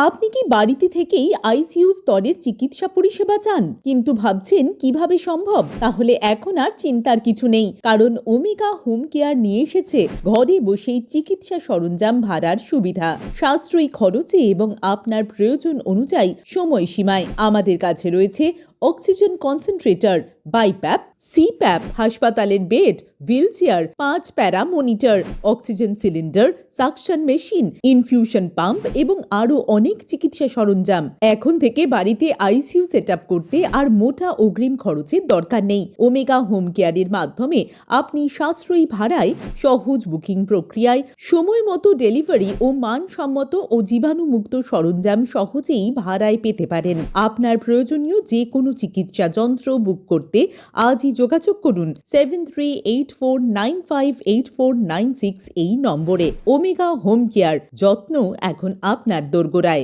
আপনি কি বাড়িতে থেকেই আইসিইউ স্তরের চিকিৎসা পরিষেবা চান কিন্তু ভাবছেন কিভাবে সম্ভব? তাহলে এখন আর চিন্তার কিছু নেই, কারণ ওমেগা হোম কেয়ার নিয়ে এসেছে ঘরে বসেই চিকিৎসা সরঞ্জাম ভাড়ার সুবিধা, সাশ্রয়ী খরচে এবং আপনার প্রয়োজন অনুযায়ী সময়সীমায়। আমাদের কাছে রয়েছে অক্সিজেন কনসেন্ট্রেটর, বাইপ্যাপ, সিপ্যাপ, হাসপাতালের বেড, হুইলচেয়ার, 5 প্যারা monitor, oxygen cylinder, suction machine, infusion pump এবং আরও অনেক চিকিৎসা সরঞ্জাম। এখন থেকে বাড়িতে আইসিইউ সেট আপ করতে আর মোটা অগ্রিম খরচের দরকার নেই। ওমেগা হোম কেয়ারের মাধ্যমে আপনি সাশ্রয়ী ভাড়ায়, সহজ বুকিং প্রক্রিয়ায়, সময় মতো ডেলিভারি ও মানসম্মত ও জীবাণুমুক্ত সরঞ্জাম সহজেই ভাড়ায় পেতে পারেন। আপনার প্রয়োজনীয় যে কোনো চিকিৎসা যন্ত্র বুক করতে আজই যোগাযোগ করুন 7384958496 এই নম্বরে। ওমেগা হোম কেয়ার, যত্ন এখন আপনার দোরগোড়ায়।